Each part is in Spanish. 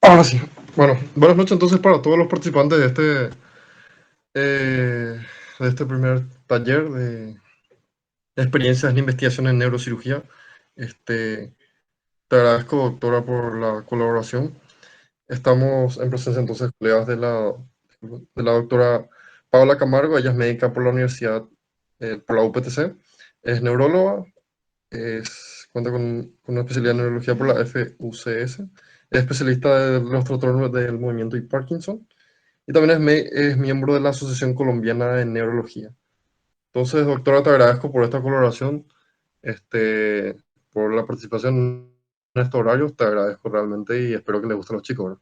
Ahora sí. Bueno, buenas noches entonces para todos los participantes eh, de este primer taller de experiencias en investigación en neurocirugía. Te agradezco, doctora, por la colaboración. Estamos en presencia entonces, colegas de la doctora Paula Camargo. Ella es médica por la universidad, por la UPTC. Es neuróloga, cuenta con una especialidad en neurología por la FUCS. Es especialista de los trastornos del movimiento y Parkinson. Y también es miembro de la Asociación Colombiana de Neurología. Entonces, doctora, te agradezco por esta colaboración, este, por la participación en estos horarios. Te agradezco realmente y espero que les gusten los chicos, ¿verdad?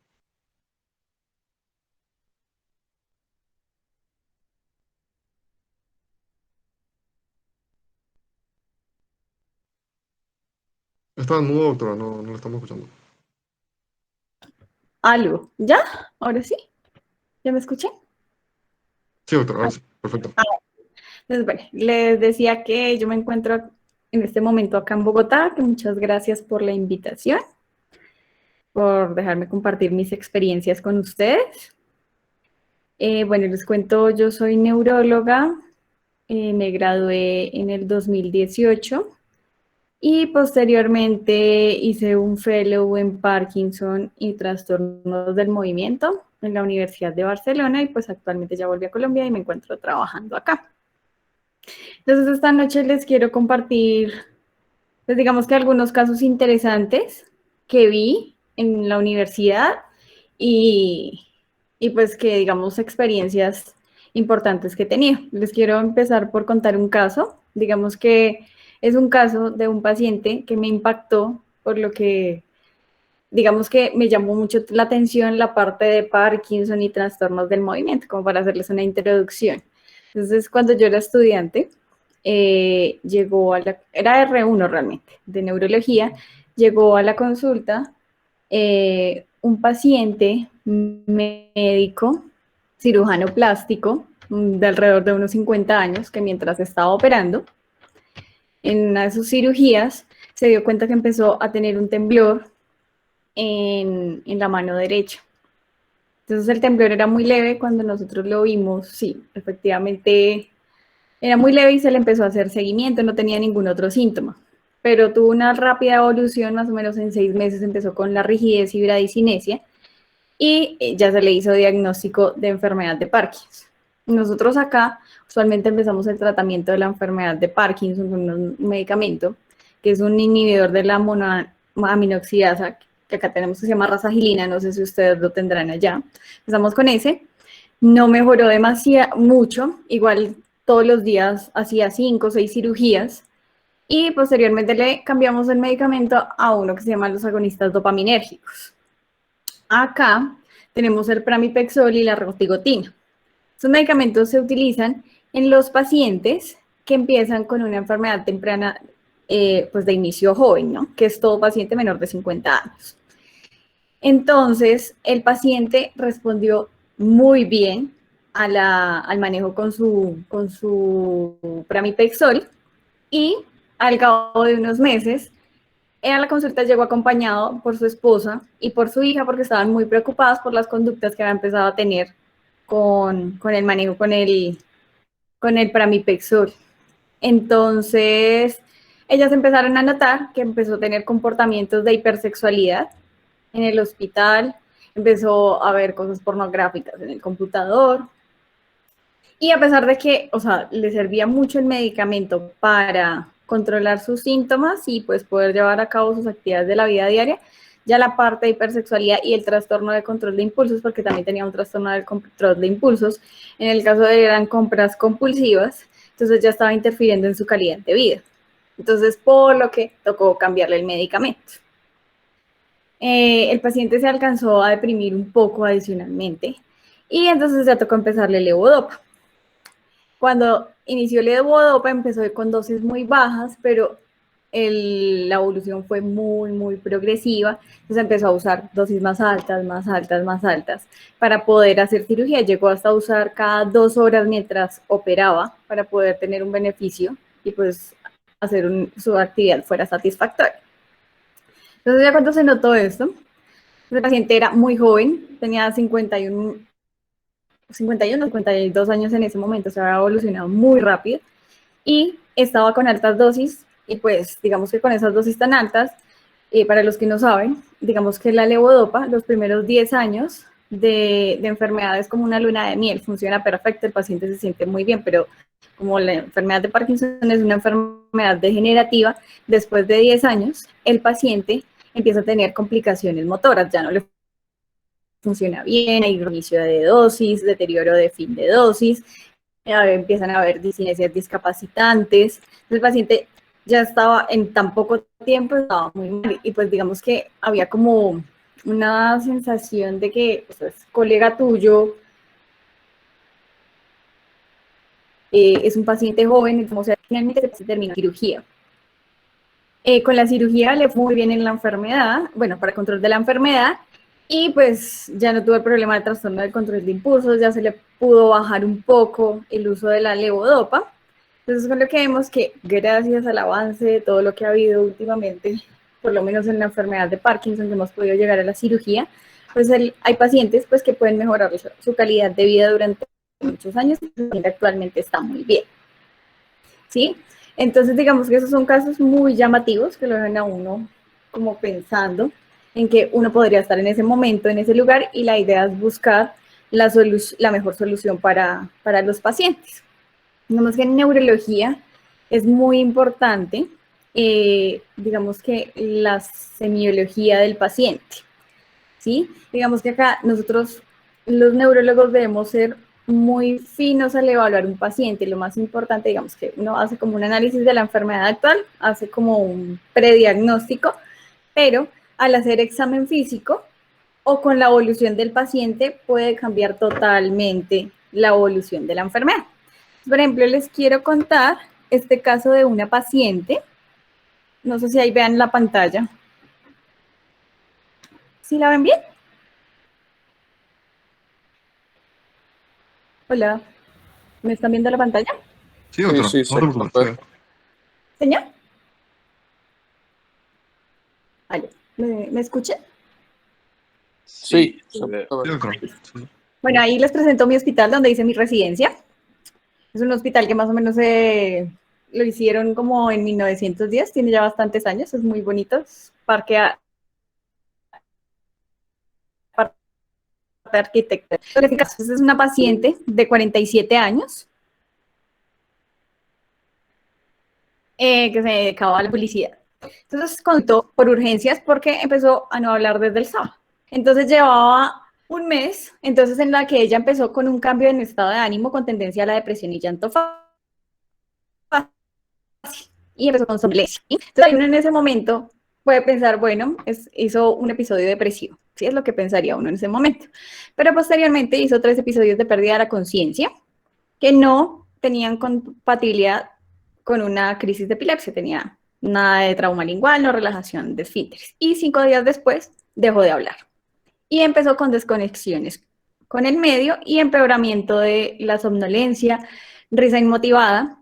Está mudo, doctora, no lo estamos escuchando. Algo. ¿Ya? ¿Ahora sí? ¿Ya me escuché? Sí, doctora, ahora sí, perfecto. Entonces, bueno, les decía que yo me encuentro en este momento acá en Bogotá, que muchas gracias por la invitación, por dejarme compartir mis experiencias con ustedes. Bueno, les cuento, yo soy neuróloga, me gradué en el 2018 y posteriormente hice un fellow en Parkinson y trastornos del movimiento en la Universidad de Barcelona y pues actualmente ya volví a Colombia y me encuentro trabajando acá. Entonces esta noche les quiero compartir, pues digamos que algunos casos interesantes que vi en la universidad y, y pues que digamos experiencias importantes que he tenido. Les quiero empezar por contar un caso, digamos que es un caso de un paciente que me impactó por lo que digamos que me llamó mucho la atención la parte de Parkinson y trastornos del movimiento, como para hacerles una introducción. Entonces, cuando yo era estudiante, llegó a la, era R1 realmente, de neurología, llegó a la consulta un paciente médico, cirujano plástico, de alrededor de unos 50 años, que mientras estaba operando, en una de sus cirugías, se dio cuenta que empezó a tener un temblor en la mano derecha. Entonces el temblor era muy leve cuando nosotros lo vimos, sí, efectivamente era muy leve y se le empezó a hacer seguimiento, no tenía ningún otro síntoma, pero tuvo una rápida evolución, más o menos en 6 meses empezó con la rigidez y bradicinesia y ya se le hizo diagnóstico de enfermedad de Parkinson. Nosotros acá usualmente empezamos el tratamiento de la enfermedad de Parkinson con un medicamento que es un inhibidor de la monoaminoxidasa, que acá tenemos que se llama rasagilina, no sé si ustedes lo tendrán allá. Empezamos con ese, no mejoró demasiado mucho, igual todos los días hacía 5 o 6 cirugías y posteriormente le cambiamos el medicamento a uno que se llama los agonistas dopaminérgicos. Acá tenemos el pramipexol y la rotigotina. Estos medicamentos se utilizan en los pacientes que empiezan con una enfermedad temprana, pues de inicio joven, ¿no? Que es todo paciente menor de 50 años. Entonces, el paciente respondió muy bien al manejo con su pramipexol y al cabo de unos meses, a la consulta llegó acompañado por su esposa y por su hija porque estaban muy preocupadas por las conductas que había empezado a tener con el manejo con el pramipexol. Entonces, ellas empezaron a notar que empezó a tener comportamientos de hipersexualidad en el hospital, empezó a ver cosas pornográficas en el computador. Y a pesar de que, o sea, le servía mucho el medicamento para controlar sus síntomas y pues poder llevar a cabo sus actividades de la vida diaria, ya la parte de hipersexualidad y el trastorno de control de impulsos, porque también tenía un trastorno de control de impulsos, en el caso de eran compras compulsivas, entonces ya estaba interfiriendo en su calidad de vida. Entonces, por lo que tocó cambiarle el medicamento. El paciente se alcanzó a deprimir un poco adicionalmente y entonces ya tocó empezarle levodopa. Cuando inició el levodopa empezó con dosis muy bajas, pero la evolución fue muy, muy progresiva. Entonces empezó a usar dosis más altas, más altas, más altas para poder hacer cirugía. Llegó hasta usar cada 2 horas mientras operaba para poder tener un beneficio y pues hacer su actividad fuera satisfactoria. Entonces ya cuando se notó esto, El paciente era muy joven, tenía 52 años en ese momento, se había evolucionado muy rápido y estaba con altas dosis y pues digamos que con esas dosis tan altas, para los que no saben, digamos que la levodopa, los primeros 10 años de enfermedad es como una luna de miel, funciona perfecto, el paciente se siente muy bien, pero como la enfermedad de Parkinson es una enfermedad degenerativa, después de 10 años el paciente empieza a tener complicaciones motoras, ya no le funciona bien, hay inicio de dosis, deterioro de fin de dosis, empiezan a haber disinencias discapacitantes, el paciente ya estaba en tan poco tiempo, estaba muy mal, y pues digamos que había como una sensación de que pues, es colega tuyo, es un paciente joven, o sea, finalmente se termina cirugía. Con la cirugía le fue muy bien en la enfermedad, bueno, para control de la enfermedad, y pues ya no tuvo el problema del trastorno del control de impulsos, ya se le pudo bajar un poco el uso de la levodopa. Entonces con lo que vemos que gracias al avance de todo lo que ha habido últimamente, por lo menos en la enfermedad de Parkinson, que hemos podido llegar a la cirugía, pues hay pacientes pues que pueden mejorar su calidad de vida durante muchos años y actualmente está muy bien. ¿Sí? Entonces, digamos que esos son casos muy llamativos que lo dejan a uno como pensando en que uno podría estar en ese momento, en ese lugar, y la idea es buscar la mejor solución para los pacientes. Digamos que en neurología es muy importante, digamos que la semiología del paciente, ¿sí? Digamos que acá nosotros, los neurólogos, debemos ser muy finos al evaluar un paciente. Lo más importante, digamos que uno hace como un análisis de la enfermedad actual, hace como un prediagnóstico, pero al hacer examen físico o con la evolución del paciente puede cambiar totalmente la evolución de la enfermedad. Por ejemplo, les quiero contar este caso de una paciente. No sé si ahí vean la pantalla. ¿Sí la ven bien? Hola, ¿me están viendo la pantalla? Sí, Sí, doctora, sí, no se te preocupes. puede. ¿Señor? Vale, ¿me escuchan? Sí, se Sí, puede ver. doctora. Sí. Bueno, ahí les presento mi hospital donde hice mi residencia. Es un hospital que más o menos lo hicieron como en 1910, tiene ya bastantes años, es muy bonito, es parque de arquitecto. Entonces, es una paciente de 47 años que se dedicaba a la publicidad. Entonces contó por urgencias porque empezó a no hablar desde el sábado. Entonces llevaba un mes, entonces en la que ella empezó con un cambio en estado de ánimo con tendencia a la depresión y llanto fácil, y empezó con somnolencia. Entonces uno en ese momento puede pensar, bueno, hizo un episodio depresivo, sí es lo que pensaría uno en ese momento, pero posteriormente hizo 3 episodios de pérdida de la conciencia que no tenían compatibilidad con una crisis de epilepsia, tenía nada de trauma lingual, no relajación de esfínteres. Y 5 días después dejó de hablar. Y empezó con desconexiones con el medio y empeoramiento de la somnolencia, risa inmotivada,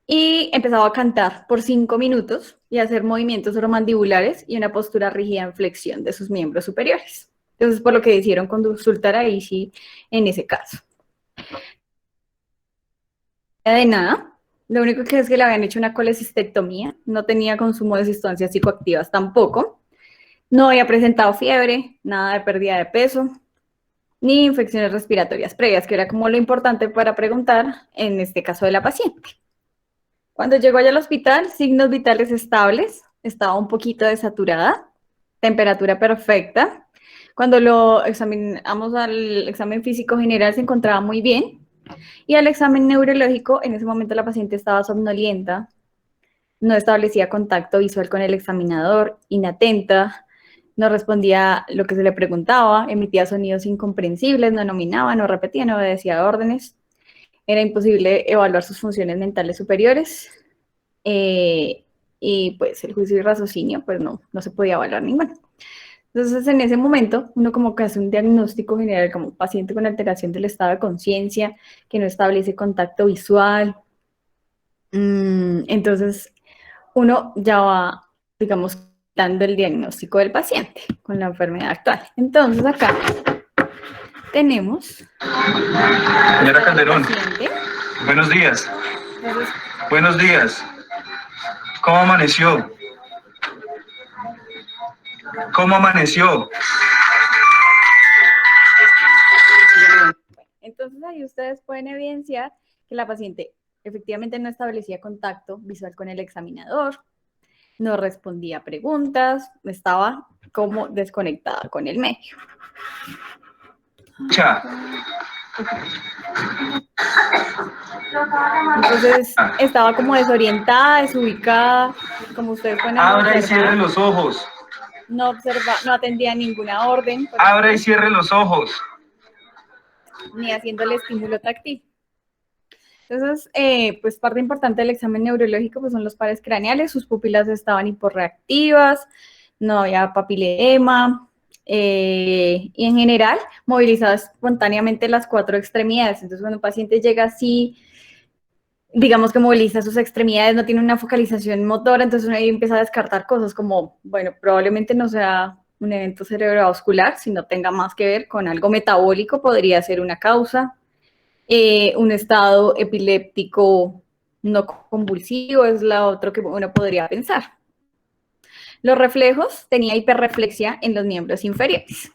y empezaba a cantar por 5 minutos y a hacer movimientos oromandibulares y una postura rígida en flexión de sus miembros superiores. Entonces, por lo que decidieron consultar a Ishi en ese caso. De nada. Lo único que es que le habían hecho una colecistectomía, no tenía consumo de sustancias psicoactivas tampoco, no había presentado fiebre, nada de pérdida de peso, ni infecciones respiratorias previas, que era como lo importante para preguntar en este caso de la paciente. Cuando llegó allá al hospital, signos vitales estables, estaba un poquito desaturada, temperatura perfecta. Cuando lo examinamos al examen físico general se encontraba muy bien, y al examen neurológico, en ese momento la paciente estaba somnolienta, no establecía contacto visual con el examinador, inatenta, no respondía lo que se le preguntaba, emitía sonidos incomprensibles, no nominaba, no repetía, no obedecía órdenes. Era imposible evaluar sus funciones mentales superiores, eh, y pues el juicio y raciocinio pues no se podía evaluar ninguno. Entonces, en ese momento, uno como que hace un diagnóstico general como paciente con alteración del estado de conciencia, que no establece contacto visual. Entonces, uno ya va, digamos, dando el diagnóstico del paciente con la enfermedad actual. Entonces acá tenemos... Señora Calderón, paciente. buenos días. Entonces, Buenos días. ¿Cómo amaneció? ¿Cómo amaneció? entonces ahí ustedes pueden evidenciar que la paciente efectivamente no establecía contacto visual con el examinador, no respondía a preguntas, estaba como desconectada con el medio. Cha. Entonces estaba como desorientada, desubicada, como ustedes pueden Abra y cierre observar. los ojos. No atendía ninguna orden, Abra y cierre los ojos. ni haciendo el estímulo táctil. Entonces, pues parte importante del examen neurológico pues son los pares craneales, sus pupilas estaban hiporreactivas, no había papiledema, y en general movilizadas espontáneamente las 4 extremidades. Entonces, cuando un paciente llega así, digamos que moviliza sus extremidades, no tiene una focalización motora, entonces uno ahí empieza a descartar cosas como, bueno, probablemente no sea un evento cerebrovascular, sino tenga más que ver con algo metabólico, podría ser una causa. Un estado epiléptico no convulsivo es la otra que uno podría pensar. Los reflejos, tenía hiperreflexia en los miembros inferiores.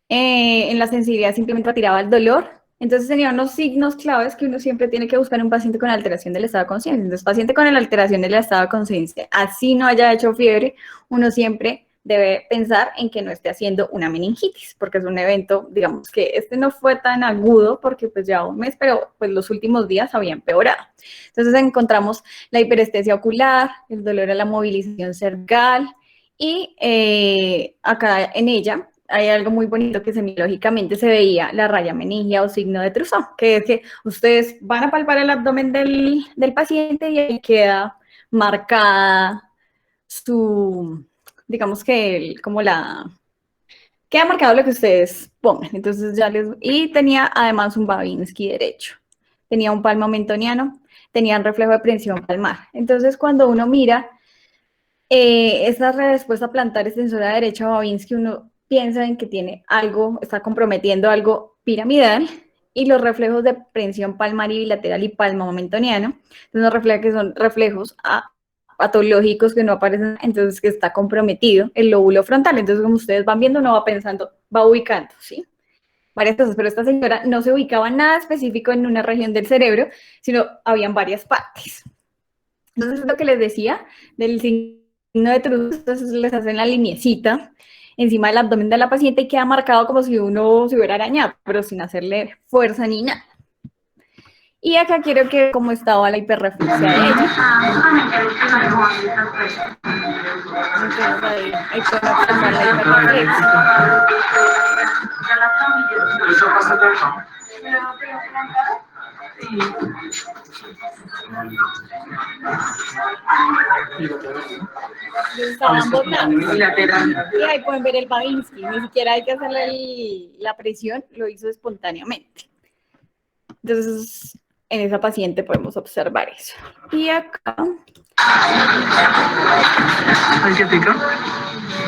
En la sensibilidad simplemente retiraba el dolor. Entonces tenía unos signos claves que uno siempre tiene que buscar en un paciente con alteración del estado de conciencia. Entonces, paciente con la alteración del estado de conciencia, así no haya hecho fiebre, uno siempre debe pensar en que no esté haciendo una meningitis, porque es un evento, digamos que este no fue tan agudo porque pues ya un mes, pero pues los últimos días había empeorado. Entonces encontramos la hiperestesia ocular, el dolor a la movilización cervical y acá en ella hay algo muy bonito que semiológicamente se veía la raya meningia o signo de Trousseau, que es que ustedes van a palpar el abdomen del paciente y ahí queda marcada su, digamos que queda marcado lo que ustedes pongan. Entonces y tenía además un Babinski derecho, tenía un palmo mentoniano, tenía un reflejo de prensión palmar. Entonces cuando uno mira esta respuesta plantar extensora derecha Babinski, uno piensa en que tiene algo, está comprometiendo algo piramidal, y los reflejos de prensión palmar y bilateral y palmo mentoniano, entonces nos refleja que son reflejos patológicos que no aparecen, entonces que está comprometido el lóbulo frontal. Entonces, como ustedes van viendo, uno va pensando, va ubicando, ¿sí? Varias cosas, pero esta señora no se ubicaba nada específico en una región del cerebro, sino habían varias partes. Entonces, lo que les decía del signo de Trousseau, entonces les hacen la lineecita encima del abdomen de la paciente y queda marcado como si uno se hubiera arañado, pero sin hacerle fuerza ni nada. Y acá quiero que cómo estaba la hiperreflexia de ella. Entonces ahí pueden observar la hiperreflexia. Estaban ambos lados. Y ahí pueden ver el Babinski, ni siquiera hay que hacerle la presión, lo hizo espontáneamente. Entonces, en esa paciente podemos observar eso. Y acá...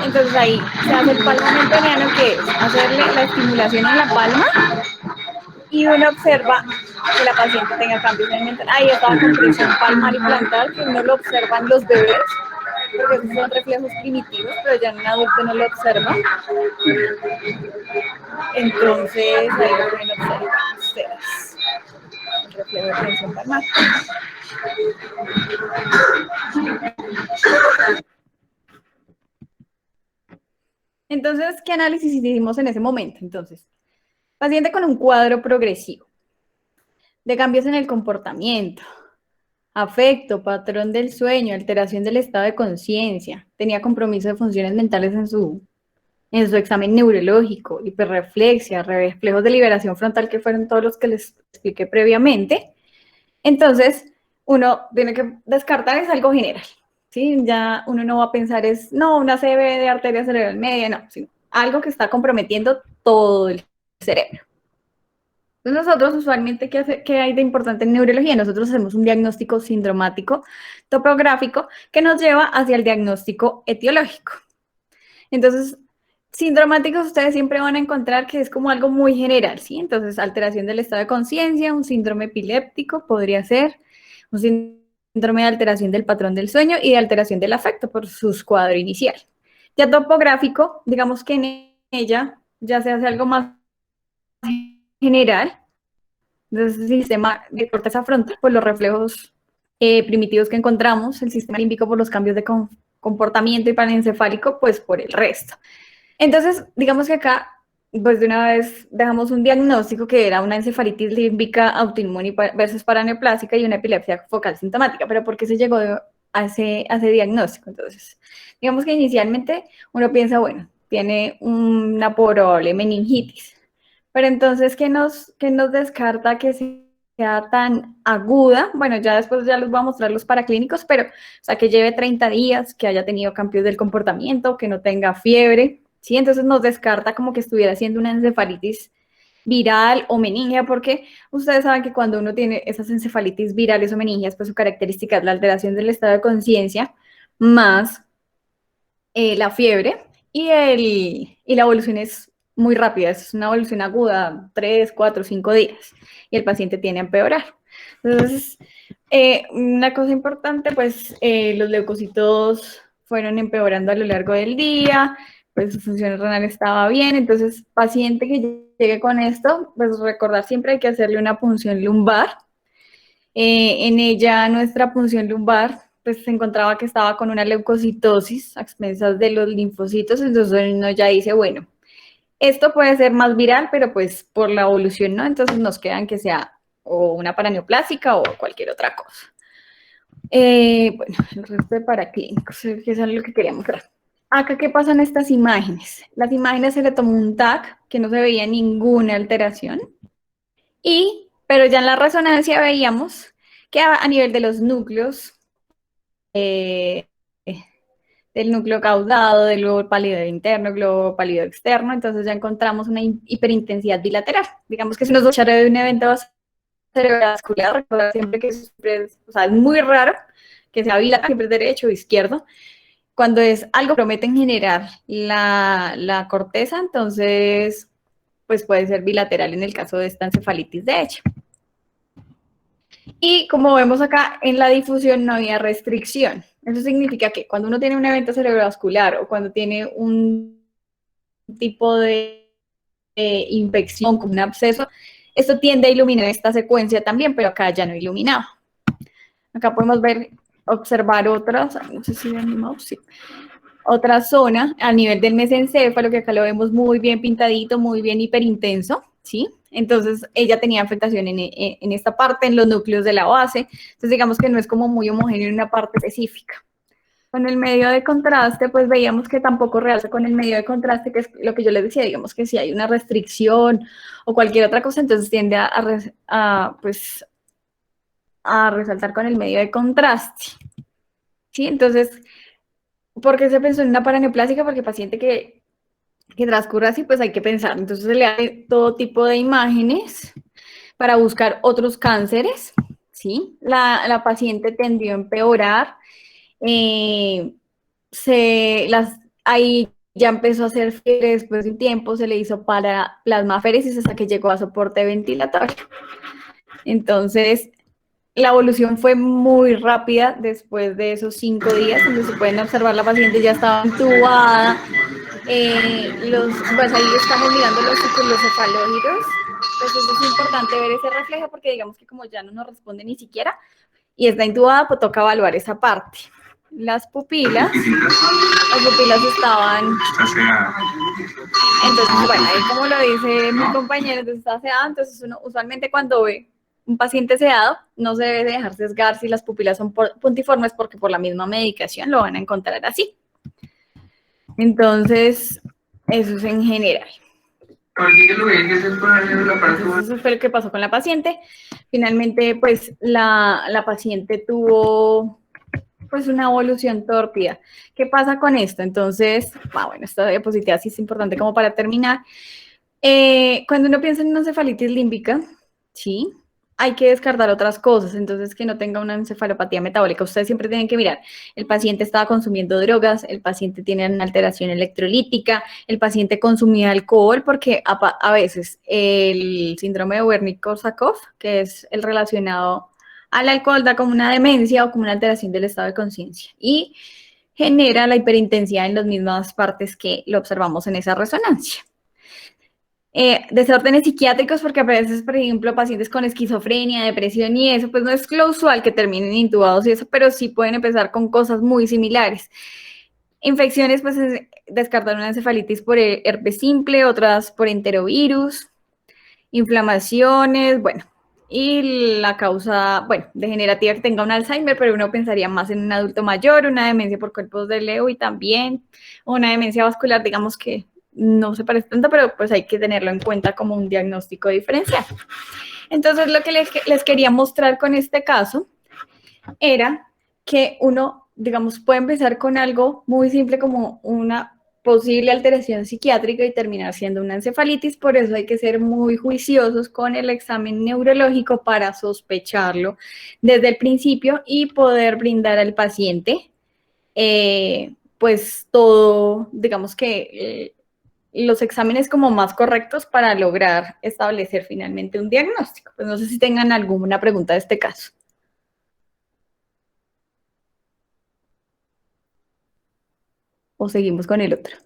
Entonces ahí se hace el palmo mentoniano, que es hacerle la estimulación en la palma, y uno observa que la paciente tenga cambios en el mentón. Ahí está la compresión palmar y plantar, que uno lo observa en los bebés, porque esos son reflejos primitivos, pero ya en un adulto no lo observa. Entonces, ahí lo pueden observar ustedes. El reflejo de tensión palmar. Entonces, ¿qué análisis hicimos en ese momento? Entonces, paciente con un cuadro progresivo de cambios en el comportamiento, afecto, patrón del sueño, alteración del estado de conciencia, tenía compromiso de funciones mentales en su examen neurológico, hiperreflexia, reflejos de liberación frontal, que fueron todos los que les expliqué previamente. Entonces, uno tiene que descartar es algo general, ¿sí? Ya uno no va a pensar no, una CB de arteria cerebral media, no, sino algo que está comprometiendo todo el cerebro. Entonces nosotros usualmente, ¿qué hay de importante en neurología? Nosotros hacemos un diagnóstico sindromático topográfico que nos lleva hacia el diagnóstico etiológico. Entonces, sindromáticos ustedes siempre van a encontrar que es como algo muy general, ¿sí? Entonces, alteración del estado de conciencia, un síndrome epiléptico podría ser, un síndrome de alteración del patrón del sueño y de alteración del afecto por su cuadro inicial. Ya topográfico, digamos que en ella ya se hace algo más general. Entonces, el sistema de corteza frontal, por los reflejos primitivos que encontramos, el sistema límbico por los cambios de comportamiento y panencefálico, pues por el resto. Entonces, digamos que acá, pues de una vez dejamos un diagnóstico que era una encefalitis límbica autoinmune versus paraneoplásica y una epilepsia focal sintomática. Pero ¿por qué se llegó a ese diagnóstico? Entonces, digamos que inicialmente uno piensa, bueno, tiene una probable meningitis. Pero entonces, ¿qué nos descarta que sea tan aguda? Bueno, ya después ya les voy a mostrar los paraclínicos, pero, o sea, que lleve 30 días, que haya tenido cambios del comportamiento, que no tenga fiebre, ¿sí? Entonces nos descarta como que estuviera haciendo una encefalitis viral o meningia, porque ustedes saben que cuando uno tiene esas encefalitis virales o meningias, pues su característica es la alteración del estado de conciencia más la fiebre y la evolución es muy rápida, es una evolución aguda, 3, 4, 5 días, y el paciente tiene a empeorar. Entonces, una cosa importante, pues los leucocitos fueron empeorando a lo largo del día, pues su función renal estaba bien, entonces paciente que llegue con esto, pues recordar siempre hay que hacerle una punción lumbar. En ella nuestra punción lumbar pues se encontraba que estaba con una leucocitosis a expensas de los linfocitos, entonces uno ya dice, bueno, esto puede ser más viral, pero pues por la evolución, ¿no? Entonces nos quedan que sea o una paraneoplásica o cualquier otra cosa. Bueno, el resto de paraclínicos, que es lo que quería mostrar. Acá, ¿qué pasa en estas imágenes? Las imágenes se le tomó un TAC, que no se veía ninguna alteración, pero ya en la resonancia veíamos que a nivel de los núcleos, del núcleo caudado, del globo pálido interno, globo pálido externo, entonces ya encontramos una hiperintensidad bilateral. Digamos que si nos echara de un evento cerebrovascular, recordar siempre que siempre es, o sea, es muy raro que sea bilateral, siempre es derecho o izquierdo. Cuando es algo que promete en generar la corteza, entonces pues puede ser bilateral en el caso de esta encefalitis de hecho. Y como vemos acá, en la difusión no había restricción. Eso significa que cuando uno tiene un evento cerebrovascular o cuando tiene un tipo de infección como un absceso, esto tiende a iluminar esta secuencia también, pero acá ya no iluminaba. Acá podemos observar otras, no sé si ven mi mouse, sí. Otra zona a nivel del mesencéfalo, que acá lo vemos muy bien pintadito, muy bien hiperintenso, ¿sí? Entonces, ella tenía afectación en esta parte, en los núcleos de la base. Entonces, digamos que no es como muy homogéneo en una parte específica. Con el medio de contraste, pues veíamos que tampoco realza con el medio de contraste, que es lo que yo les decía, digamos que si hay una restricción o cualquier otra cosa, entonces tiende a resaltar con el medio de contraste. ¿Sí? Entonces, ¿por qué se pensó en una paraneoplásica? Porque el paciente que transcurra así, pues hay que pensar. Entonces se le hace todo tipo de imágenes para buscar otros cánceres, ¿sí? La paciente tendió a empeorar, ahí ya empezó a hacer fiebre después de un tiempo, se le hizo plasmaféresis hasta que llegó a soporte ventilatorio. Entonces, la evolución fue muy rápida después de esos 5 días, donde se pueden observar la paciente ya estaba intubada. Pues ahí estamos mirando los cefalógiros. Entonces es importante ver ese reflejo porque digamos que como ya no nos responde ni siquiera y está intubada, pues toca evaluar esa parte. Las pupilas estaban... Entonces, bueno, ahí como lo dice mi compañero, entonces está sedado, entonces uno usualmente cuando ve un paciente sedado no se debe dejar sesgar si las pupilas son puntiformes porque por la misma medicación lo van a encontrar así. Entonces, eso es en general. Entonces, eso fue lo que pasó con la paciente. Finalmente, pues, la paciente tuvo pues una evolución tórpida. ¿Qué pasa con esto? Entonces, bueno, esta diapositiva sí es importante como para terminar. Cuando uno piensa en una encefalitis límbica, sí, hay que descartar otras cosas, entonces que no tenga una encefalopatía metabólica. Ustedes siempre tienen que mirar, el paciente estaba consumiendo drogas, el paciente tiene una alteración electrolítica, el paciente consumía alcohol, porque a veces el síndrome de Wernicke-Korsakoff, que es el relacionado al alcohol, da como una demencia o como una alteración del estado de conciencia y genera la hiperintensidad en las mismas partes que lo observamos en esa resonancia. Desórdenes psiquiátricos, porque a veces, por ejemplo, pacientes con esquizofrenia, depresión y eso, pues no es lo usual que terminen intubados y eso, pero sí pueden empezar con cosas muy similares. Infecciones, pues descartar una encefalitis por herpes simple, otras por enterovirus, inflamaciones, bueno, y la causa, bueno, degenerativa que tenga un Alzheimer, pero uno pensaría más en un adulto mayor, una demencia por cuerpos de Lewy también, o una demencia vascular, digamos que no se parece tanto, pero pues hay que tenerlo en cuenta como un diagnóstico diferencial. Entonces, lo que les quería mostrar con este caso era que uno, digamos, puede empezar con algo muy simple como una posible alteración psiquiátrica y terminar siendo una encefalitis, por eso hay que ser muy juiciosos con el examen neurológico para sospecharlo desde el principio y poder brindar al paciente, pues todo, digamos que los exámenes como más correctos para lograr establecer finalmente un diagnóstico. Pues no sé si tengan alguna pregunta de este caso. O seguimos con el otro.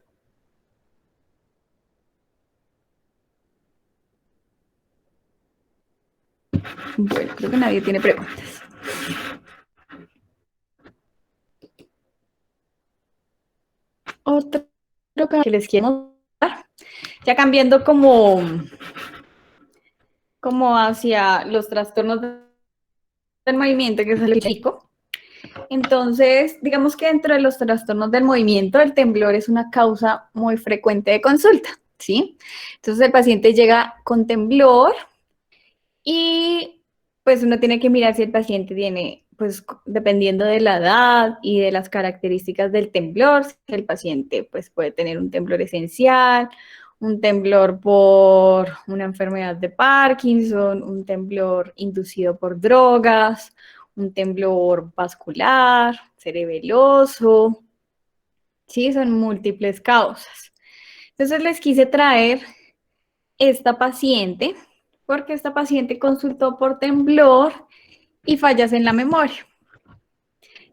Bueno, creo que nadie tiene preguntas. Otro que les quiero mostrar, ya cambiando como hacia los trastornos del movimiento, que es el chico. Entonces, digamos que dentro de los trastornos del movimiento, el temblor es una causa muy frecuente de consulta, ¿sí? Entonces, el paciente llega con temblor y pues uno tiene que mirar si el paciente tiene, pues dependiendo de la edad y de las características del temblor, si el paciente pues puede tener un temblor esencial, un temblor por una enfermedad de Parkinson, un temblor inducido por drogas, un temblor vascular, cerebeloso, sí, son múltiples causas. Entonces les quise traer esta paciente, porque esta paciente consultó por temblor y fallas en la memoria.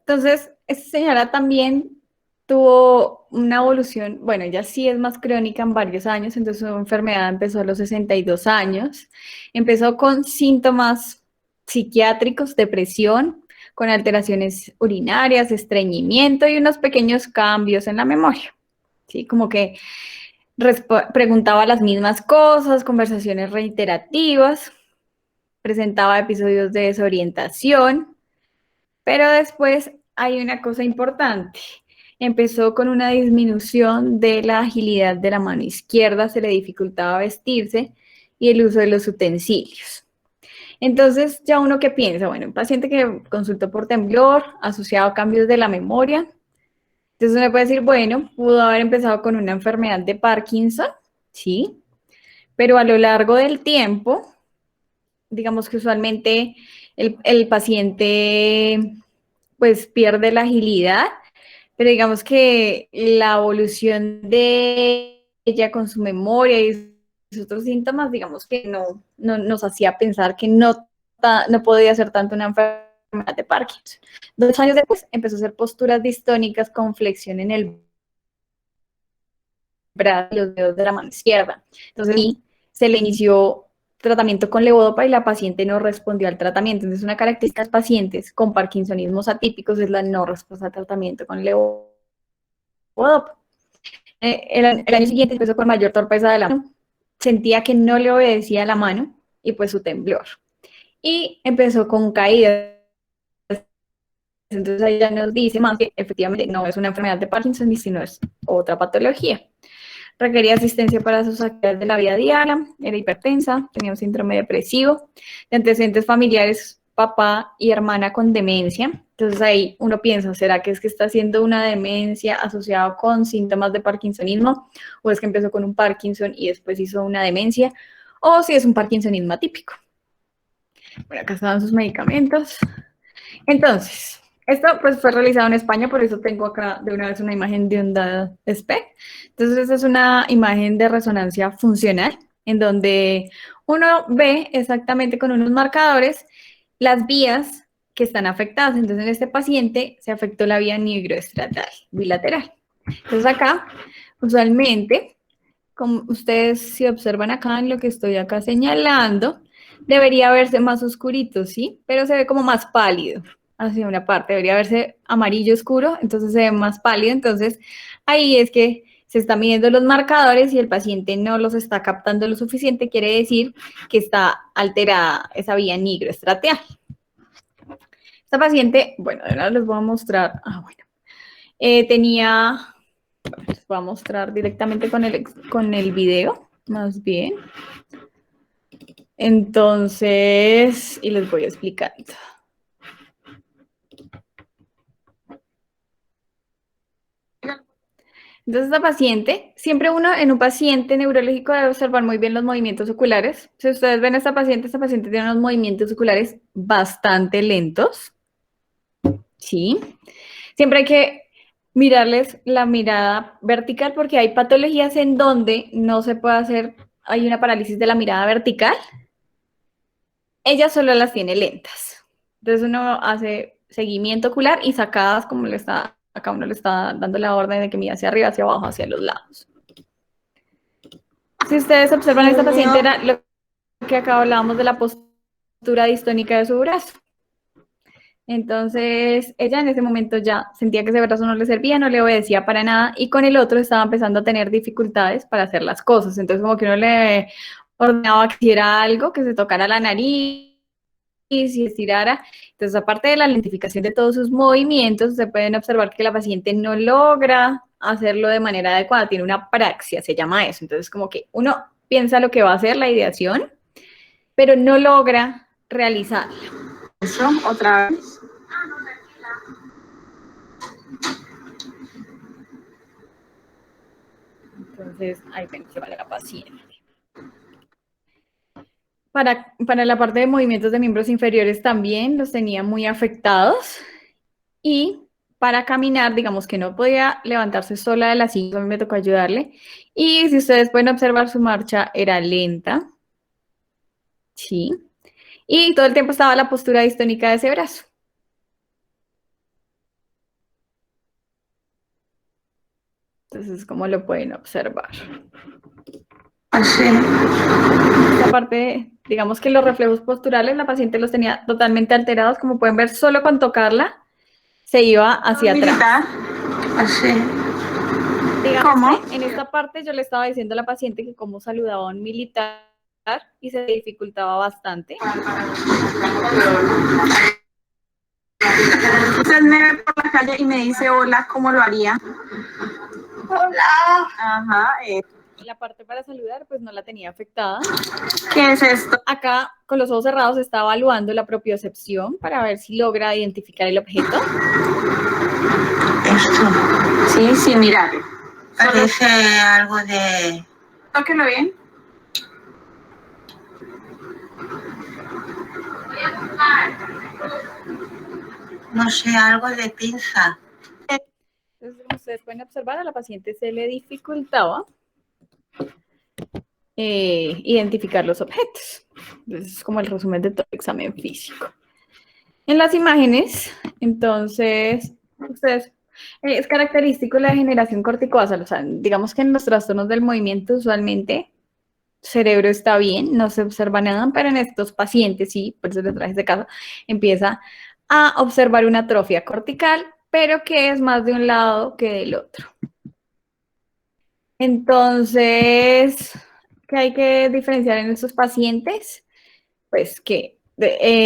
Entonces, esta señora también tuvo una evolución, bueno, ella sí es más crónica en varios años, entonces su enfermedad empezó a los 62 años, empezó con síntomas psiquiátricos, depresión, con alteraciones urinarias, estreñimiento y unos pequeños cambios en la memoria, ¿sí? Como que preguntaba las mismas cosas, conversaciones reiterativas, presentaba episodios de desorientación, pero después hay una cosa importante. Empezó con una disminución de la agilidad de la mano izquierda, se le dificultaba vestirse y el uso de los utensilios. Entonces, ya uno que piensa, bueno, un paciente que consultó por temblor, asociado a cambios de la memoria. Entonces uno puede decir, bueno, pudo haber empezado con una enfermedad de Parkinson, sí, pero a lo largo del tiempo, digamos que usualmente el paciente pues pierde la agilidad, pero digamos que la evolución de ella con su memoria y sus otros síntomas, digamos que no nos hacía pensar que no podía ser tanto una enfermedad de Parkinson. 2 años después empezó a hacer posturas distónicas con flexión en el brazo y los dedos de la mano izquierda. Entonces, sí, se le inició tratamiento con levodopa y la paciente no respondió al tratamiento. Entonces, una característica de los pacientes con parkinsonismos atípicos es la no respuesta al tratamiento con levodopa. El año siguiente empezó con mayor torpeza de la mano, sentía que no le obedecía la mano y pues su temblor. Y empezó con caídas. Entonces ahí ya nos dice más que efectivamente no es una enfermedad de Parkinson, sino es otra patología. Requería asistencia para sus actividades de la vida diaria, era hipertensa, tenía un síndrome depresivo, de antecedentes familiares, papá y hermana con demencia, Entonces ahí uno piensa, ¿será que es que está haciendo una demencia asociada con síntomas de parkinsonismo? ¿O es que empezó con un Parkinson y después hizo una demencia? ¿O si es un parkinsonismo atípico? Bueno, acá están sus medicamentos. Entonces, esto pues fue realizado en España, por eso tengo acá de una vez una imagen de onda SPECT. Entonces, esta es una imagen de resonancia funcional, en donde uno ve exactamente con unos marcadores las vías que están afectadas. Entonces, en este paciente se afectó la vía nigroestratal bilateral. Entonces, acá, usualmente, como ustedes si observan acá en lo que estoy acá señalando, debería verse más oscurito, ¿sí? Pero se ve como más pálido hacia una parte, debería verse amarillo oscuro, entonces se ve más pálido, entonces ahí es que se están midiendo los marcadores y el paciente no los está captando lo suficiente, quiere decir que está alterada esa vía nigroestrateal. Esta paciente, bueno, ahora les voy a mostrar, tenía, les voy a mostrar directamente con el video, más bien. Entonces, y les voy explicando. Entonces, esta paciente, siempre uno en un paciente neurológico debe observar muy bien los movimientos oculares. Si ustedes ven a esta paciente tiene unos movimientos oculares bastante lentos. ¿Sí? Siempre hay que mirarles la mirada vertical porque hay patologías en donde no se puede hacer, hay una parálisis de la mirada vertical. Ella solo las tiene lentas. Entonces uno hace seguimiento ocular y sacadas como le está, acá uno le está dando la orden de que mire hacia arriba, hacia abajo, hacia los lados. Si ustedes observan, esta paciente era lo que acá hablábamos de la postura distónica de su brazo. Entonces, ella en ese momento ya sentía que ese brazo no le servía, no le obedecía para nada, y con el otro estaba empezando a tener dificultades para hacer las cosas. Entonces, como que uno le ordenaba que hiciera algo, que se tocara la nariz y estirara. Entonces, aparte de la lentificación de todos sus movimientos, se pueden observar que la paciente no logra hacerlo de manera adecuada, tiene una apraxia, se llama eso. Entonces, como que uno piensa lo que va a hacer la ideación, pero no logra realizarla. Eso, otra vez. Entonces, ahí ven que vale la paciente. Para la parte de movimientos de miembros inferiores también los tenía muy afectados. Y para caminar, digamos que no podía levantarse sola de la silla, a mí me tocó ayudarle. Y si ustedes pueden observar, su marcha era lenta. Sí. Y todo el tiempo estaba la postura distónica de ese brazo. Entonces, ¿cómo lo pueden observar? Así. Esta parte, digamos que los reflejos posturales, la paciente los tenía totalmente alterados. Como pueden ver, solo con tocarla se iba hacia atrás. Así. Digamos ¿Cómo? que en esta parte yo le estaba diciendo a la paciente que cómo saludaba a un militar y se dificultaba bastante. Usted me ve por la calle y me dice hola, ¿cómo lo haría? Hola. Ajá. La parte para saludar pues no la tenía afectada. ¿Qué es esto? Acá con los ojos cerrados está evaluando la propiocepción para ver si logra identificar el objeto. Esto. Sí, sí, mirar. Parece algo de... Tóquelo bien. No sé, algo de pinza. Entonces, como ustedes pueden observar, a la paciente se le dificultaba identificar los objetos. Entonces, es como el resumen de todo el examen físico. En las imágenes, entonces, ustedes, es característico la degeneración corticobasal. O sea, digamos que en los trastornos del movimiento usualmente el cerebro está bien, no se observa nada, pero en estos pacientes, sí, por eso les traje este caso, empieza a observar una atrofia cortical, pero que es más de un lado que del otro. Entonces, ¿qué hay que diferenciar en estos pacientes? Pues que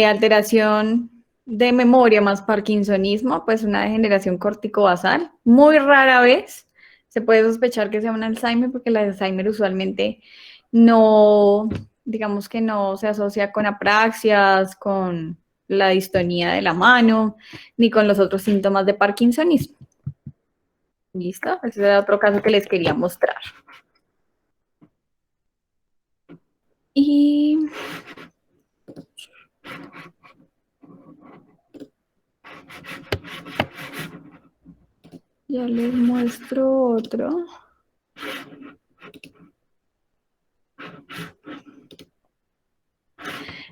alteración de memoria más parkinsonismo, pues una degeneración corticobasal. Muy rara vez se puede sospechar que sea un Alzheimer, porque el Alzheimer usualmente no, digamos que no se asocia con apraxias, con la distonía de la mano, ni con los otros síntomas de parkinsonismo. ¿Listo? Ese era otro caso que les quería mostrar. Y ya les muestro otro.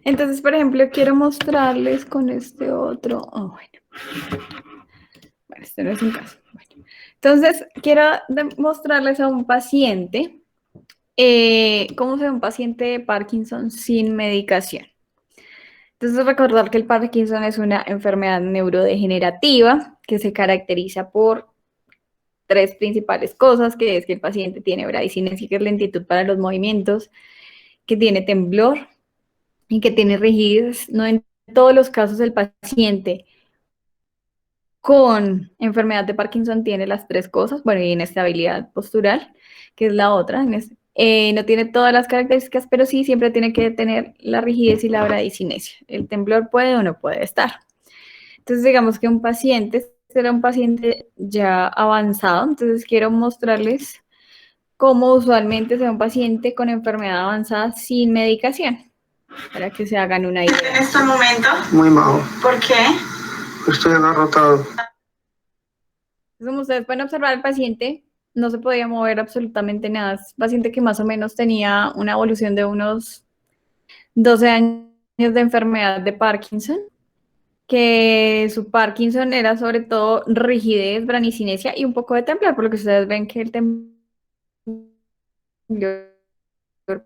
Entonces, por ejemplo, quiero mostrarles con este otro. Oh, bueno. Bueno, este no es un caso. Bueno. Entonces, quiero mostrarles a un paciente cómo se ve un paciente de Parkinson sin medicación. Entonces, recordar que el Parkinson es una enfermedad neurodegenerativa que se caracteriza por tres principales cosas, que es que el paciente tiene bradicinesia, que es lentitud para los movimientos, que tiene temblor y que tiene rigidez. No en todos los casos el paciente con enfermedad de Parkinson tiene las tres cosas, bueno, y inestabilidad postural, que es la otra, no tiene todas las características, pero sí siempre tiene que tener la rigidez y la bradicinesia. El temblor puede o no puede estar. Entonces, digamos que un paciente será un paciente ya avanzado, entonces quiero mostrarles cómo usualmente se ve un paciente con enfermedad avanzada sin medicación, para que se hagan una En idea. estos momentos, Muy malo. ¿por qué? Estoy agarrotado. Como ustedes pueden observar, el paciente no se podía mover absolutamente nada. Es un paciente que más o menos tenía una evolución de unos 12 años de enfermedad de Parkinson, que su Parkinson era sobre todo rigidez, bradicinesia y un poco de temblor, por lo que ustedes ven que el temblor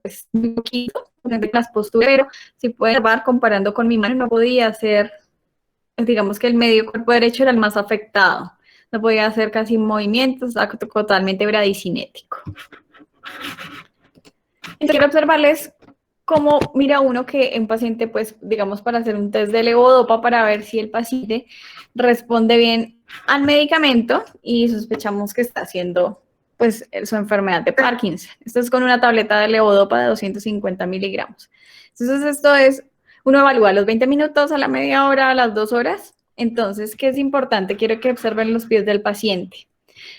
es muy poquito, las posturas, pero si pueden observar, comparando con mi mano, no podía hacer, digamos que el medio cuerpo derecho era el más afectado. No podía hacer casi movimientos, estaba totalmente bradicinético. Entonces, quiero observarles cómo mira uno que un paciente, pues, digamos, para hacer un test de levodopa para ver si el paciente responde bien al medicamento y sospechamos que está haciendo, pues, su enfermedad de Parkinson. Esto es con una tableta de levodopa de 250 miligramos. Entonces, esto es, uno evalúa a los 20 minutos, a la media hora, a las 2 horas. Entonces, ¿qué es importante? Quiero que observen los pies del paciente.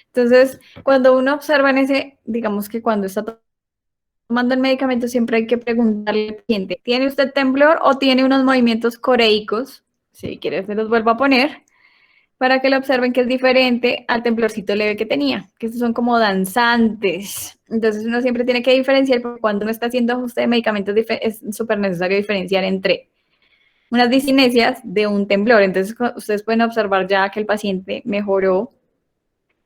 Entonces, cuando uno observa en ese, digamos que cuando está tomando el medicamento, siempre hay que preguntarle al paciente, ¿tiene usted temblor o tiene unos movimientos coreicos? Si quiere, se los vuelvo a poner para que lo observen, que es diferente al temblorcito leve que tenía, que estos son como danzantes. Entonces, uno siempre tiene que diferenciar, porque cuando uno está haciendo ajuste de medicamentos, es súper necesario diferenciar entre unas discinesias de un temblor. Entonces, ustedes pueden observar ya que el paciente mejoró,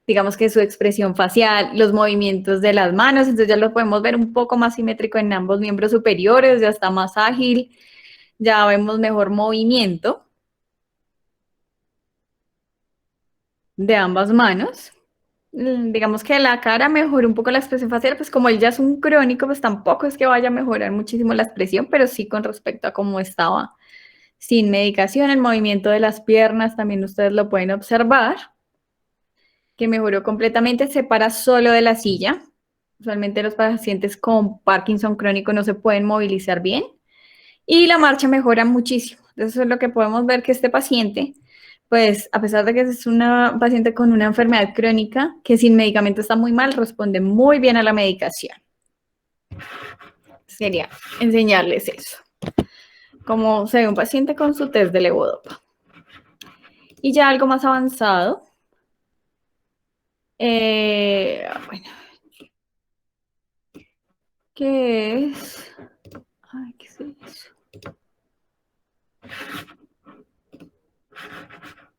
digamos que su expresión facial, los movimientos de las manos, entonces ya lo podemos ver un poco más simétrico en ambos miembros superiores, ya está más ágil, ya vemos mejor movimiento de ambas manos. Digamos que la cara mejoró un poco la expresión facial, pues como él ya es un crónico, pues tampoco es que vaya a mejorar muchísimo la expresión, pero sí con respecto a cómo estaba sin medicación. El movimiento de las piernas también ustedes lo pueden observar, que mejoró completamente, se para solo de la silla. Usualmente los pacientes con Parkinson crónico no se pueden movilizar bien y la marcha mejora muchísimo. Eso es lo que podemos ver, que este paciente, pues a pesar de que es una paciente con una enfermedad crónica que sin medicamento está muy mal, responde muy bien a la medicación. Sería enseñarles eso, como se ve un paciente con su test de levodopa. Y ya algo más avanzado, bueno, ¿qué es? Ay, ¿qué es eso?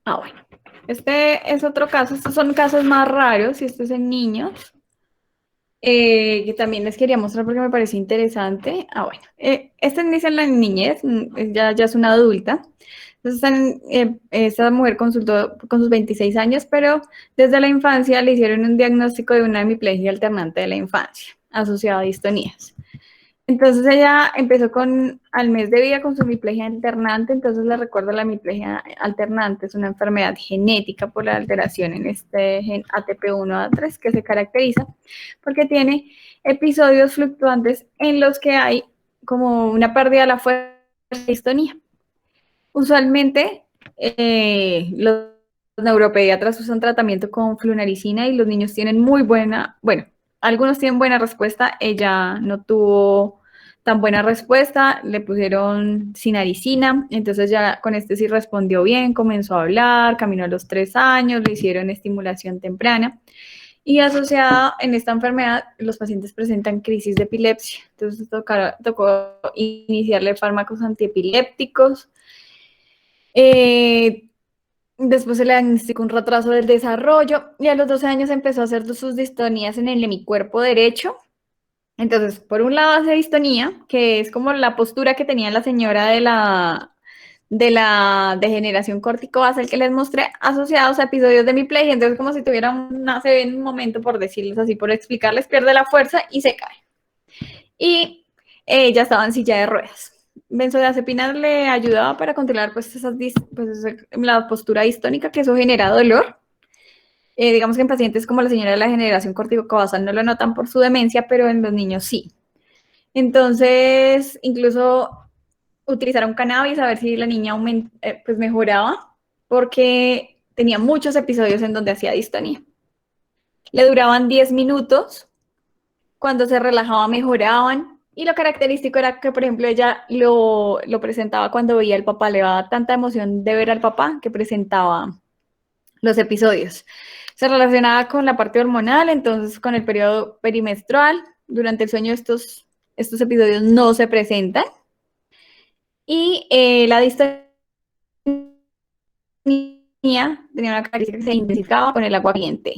Bueno, este es otro caso. Estos son casos más raros y esto es en niños, que también les quería mostrar porque me pareció interesante. Bueno, este inicia en la niñez, ya es una adulta. Entonces, esta mujer consultó con sus 26 años, pero desde la infancia le hicieron un diagnóstico de una hemiplegia alternante de la infancia, asociada a distonías. Entonces ella empezó al mes de vida con su hemiplegia alternante. Entonces le recuerdo, la hemiplegia alternante es una enfermedad genética por la alteración en este gen ATP1A3, que se caracteriza porque tiene episodios fluctuantes en los que hay como una pérdida de la fuerza de distonía. Usualmente los neuropediatras usan tratamiento con flunaricina y los niños tienen muy buena, bueno, algunos tienen buena respuesta, ella no tuvo tan buena respuesta, le pusieron sinaricina, entonces ya con este sí respondió bien, comenzó a hablar, caminó a los 3 años, le hicieron estimulación temprana. Y asociada en esta enfermedad, los pacientes presentan crisis de epilepsia. Entonces tocó iniciarle fármacos antiepilépticos. Después se le diagnosticó un retraso del desarrollo y a los 12 años empezó a hacer sus distonías en el hemicuerpo derecho. Entonces, por un lado hace distonía, que es como la postura que tenía la señora de la degeneración corticobasal que les mostré, asociados a episodios de hemiplegia. Entonces, como si tuviera una ACV en un momento, por decirles así, por explicarles, pierde la fuerza y se cae. Y ella estaba en silla de ruedas. Benzodiazepina le ayudaba para controlar pues, la postura distónica, que eso genera dolor. Digamos que en pacientes como la señora de la generación corticobasal no lo notan por su demencia, pero en los niños sí. Entonces, incluso utilizaron cannabis a ver si la niña pues mejoraba, porque tenía muchos episodios en donde hacía distonía. Le duraban 10 minutos, cuando se relajaba mejoraban, y lo característico era que, por ejemplo, ella lo presentaba cuando veía al papá, le daba tanta emoción de ver al papá que presentaba los episodios. Se relacionaba con la parte hormonal, entonces con el periodo perimenstrual. Durante el sueño estos episodios no se presentan. Y la distonía tenía una característica que se intensificaba con el agua caliente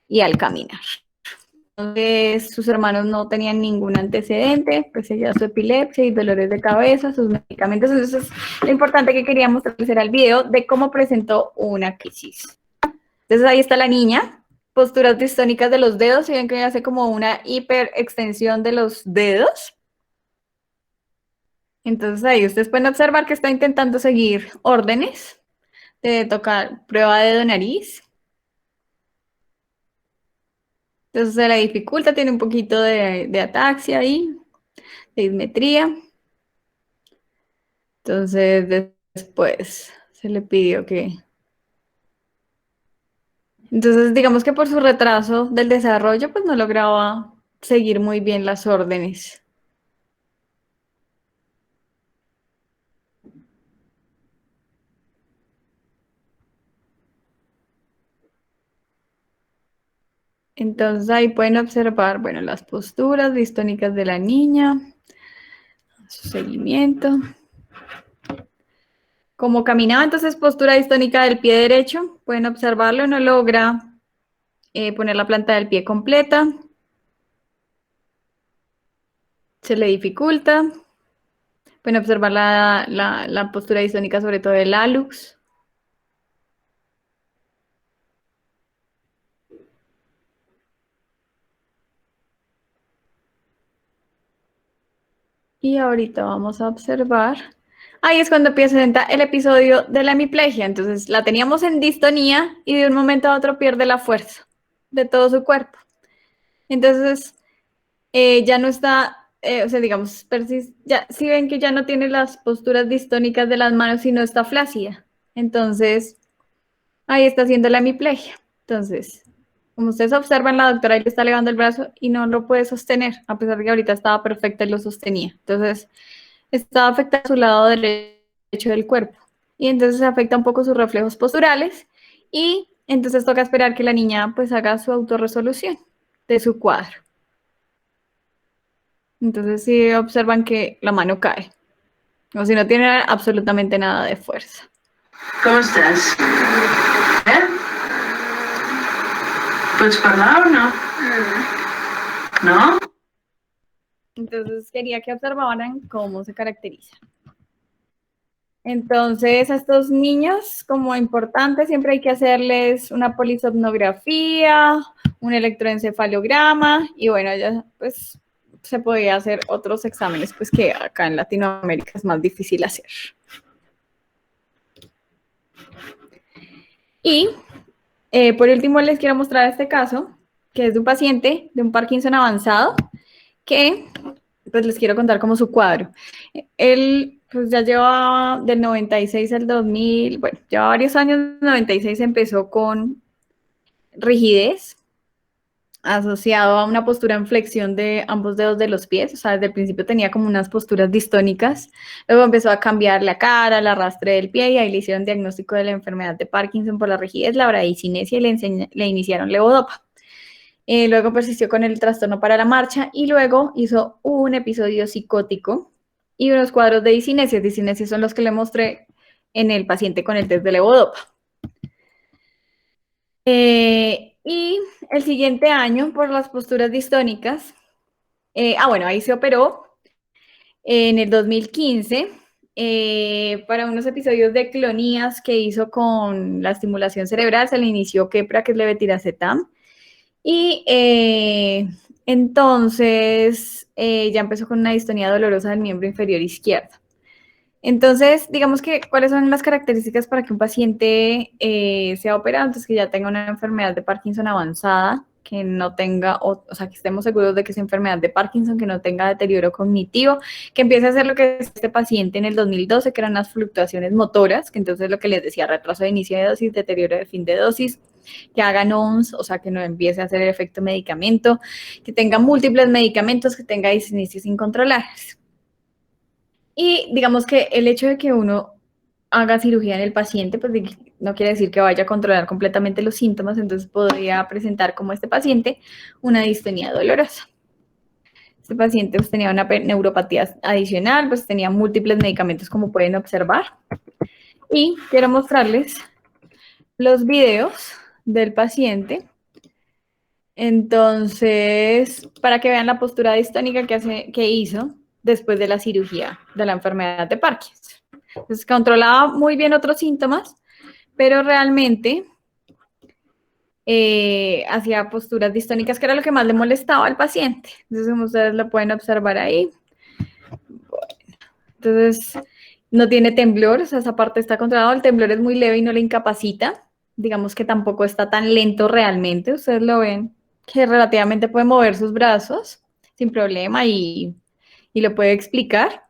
y al caminar. Entonces, sus hermanos no tenían ningún antecedente, pues ella su epilepsia y dolores de cabeza, sus medicamentos. Entonces, lo importante que quería mostrarles era el video de cómo presentó una crisis. Entonces, ahí está la niña, posturas distónicas de los dedos, y ven que hace como una hiperextensión de los dedos. Entonces, ahí ustedes pueden observar que está intentando seguir órdenes de tocar prueba de dedo nariz. Entonces se le dificulta, tiene un poquito de ataxia ahí, de dismetría. Entonces después se le pidió que... Entonces digamos que por su retraso del desarrollo, pues no lograba seguir muy bien las órdenes. Entonces ahí pueden observar, bueno, las posturas distónicas de la niña, su seguimiento. Como caminaba, entonces postura distónica del pie derecho, pueden observarlo, no logra poner la planta del pie completa. Se le dificulta. Pueden observar la postura distónica, sobre todo del hallux. Y ahorita vamos a observar. Ahí es cuando presenta el episodio de la hemiplegia. Entonces la teníamos en distonía y de un momento a otro pierde la fuerza de todo su cuerpo. Entonces ya no está, o sea, digamos, ya, si ven que ya no tiene las posturas distónicas de las manos, sino está flácida. Entonces ahí está haciendo la hemiplegia. Entonces, como ustedes observan, la doctora ahí le está elevando el brazo y no lo puede sostener, a pesar de que ahorita estaba perfecta y lo sostenía. Entonces, estaba afectado su lado derecho del cuerpo. Y entonces afecta un poco sus reflejos posturales. Y entonces toca esperar que la niña pues haga su autorresolución de su cuadro. Entonces, si observan que la mano cae, o si no tiene absolutamente nada de fuerza. ¿Cómo estás? ¿Bien? ¿Puedes hablar o no? ¿No? Entonces quería que observaran cómo se caracteriza. Entonces a estos niños, como importante, siempre hay que hacerles una polisomnografía, un electroencefalograma y bueno, ya pues se podía hacer otros exámenes pues que acá en Latinoamérica es más difícil hacer. Y por último les quiero mostrar este caso, que es de un paciente de un Parkinson avanzado, que pues les quiero contar como su cuadro. Él pues ya lleva del 96 al 2000, bueno, lleva varios años. 96 empezó con rigidez, asociado a una postura en flexión de ambos dedos de los pies, o sea, desde el principio tenía como unas posturas distónicas, luego empezó a cambiar la cara, el arrastre del pie, y ahí le hicieron diagnóstico de la enfermedad de Parkinson por la rigidez, la bradicinesia, y le iniciaron levodopa. Luego persistió con el trastorno para la marcha, y luego hizo un episodio psicótico y unos cuadros de disinesia. Disinesias son los que le mostré en el paciente con el test de levodopa. Y el siguiente año, por las posturas distónicas, bueno, ahí se operó en el 2015 para unos episodios de clonías que hizo con la estimulación cerebral. Se le inició Keppra, que es levetiracetam, y entonces ya empezó con una distonía dolorosa del miembro inferior izquierdo. Entonces, digamos que, ¿cuáles son las características para que un paciente sea operado? Entonces, que ya tenga una enfermedad de Parkinson avanzada, que no tenga, o sea, que estemos seguros de que es enfermedad de Parkinson, que no tenga deterioro cognitivo, que empiece a hacer lo que es este paciente en el 2012, que eran las fluctuaciones motoras, que entonces lo que les decía, retraso de inicio de dosis, deterioro de fin de dosis, que haga NONS, o sea, que no empiece a hacer el efecto medicamento, que tenga múltiples medicamentos, que tenga disinesias incontrolables. Y digamos que el hecho de que uno haga cirugía en el paciente, pues no quiere decir que vaya a controlar completamente los síntomas, entonces podría presentar como este paciente una distonía dolorosa. Este paciente pues tenía una neuropatía adicional, pues tenía múltiples medicamentos, como pueden observar. Y quiero mostrarles los videos del paciente. Entonces, para que vean la postura distónica que hizo después de la cirugía de la enfermedad de Parkinson. Entonces, controlaba muy bien otros síntomas, pero realmente hacía posturas distónicas, que era lo que más le molestaba al paciente. Entonces, como ustedes lo pueden observar ahí. Bueno, entonces, no tiene temblor, o sea, esa parte está controlada. El temblor es muy leve y no le incapacita. Digamos que tampoco está tan lento realmente. Ustedes lo ven, que relativamente puede mover sus brazos sin problema y lo puede explicar.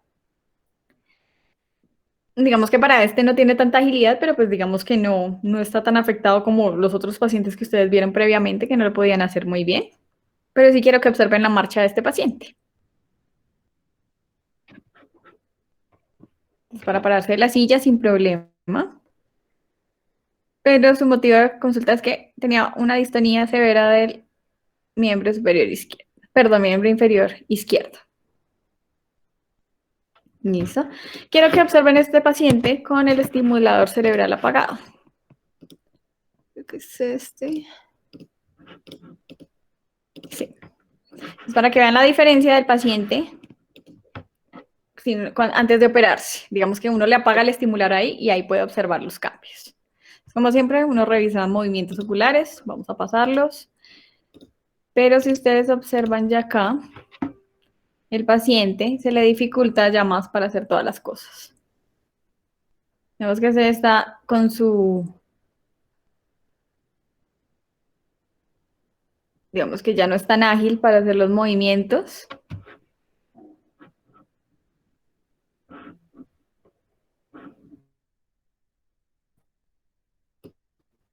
Digamos que para este no tiene tanta agilidad, pero pues digamos que no está tan afectado como los otros pacientes que ustedes vieron previamente, que no lo podían hacer muy bien. Pero sí quiero que observen la marcha de este paciente. Es para pararse de la silla sin problema. Pero su motivo de consulta es que tenía una distonía severa del miembro superior izquierdo. Perdón, miembro inferior izquierdo. Listo. Quiero que observen este paciente con el estimulador cerebral apagado. ¿Qué es este? Sí. Es para que vean la diferencia del paciente antes de operarse. Digamos que uno le apaga el estimulador ahí y ahí puede observar los cambios. Como siempre, uno revisa movimientos oculares. Vamos a pasarlos. Pero si ustedes observan ya acá, el paciente se le dificulta ya más para hacer todas las cosas. Vemos que se está con su... Digamos que ya no es tan ágil para hacer los movimientos.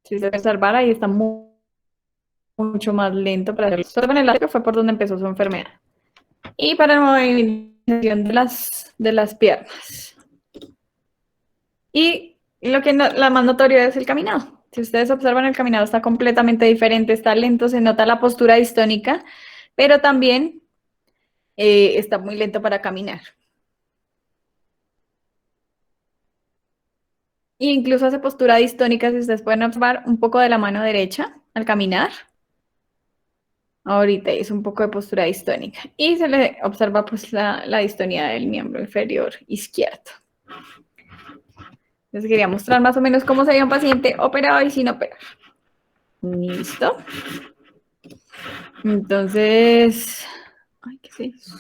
Si se observar, ahí está mucho más lento para hacerlo. Solo en el lado que fue por donde empezó su enfermedad. Y para la movilización de las piernas. Y lo que la más notorio es el caminado. Si ustedes observan, el caminado está completamente diferente, está lento, se nota la postura distónica, pero también está muy lento para caminar. E incluso hace postura distónica, si ustedes pueden observar, un poco de la mano derecha al caminar. Ahorita es un poco de postura distónica. Y se le observa pues la distonía del miembro inferior izquierdo. Les quería mostrar más o menos cómo sería un paciente operado y sin operar. Listo. Entonces, ay, ¿qué es eso?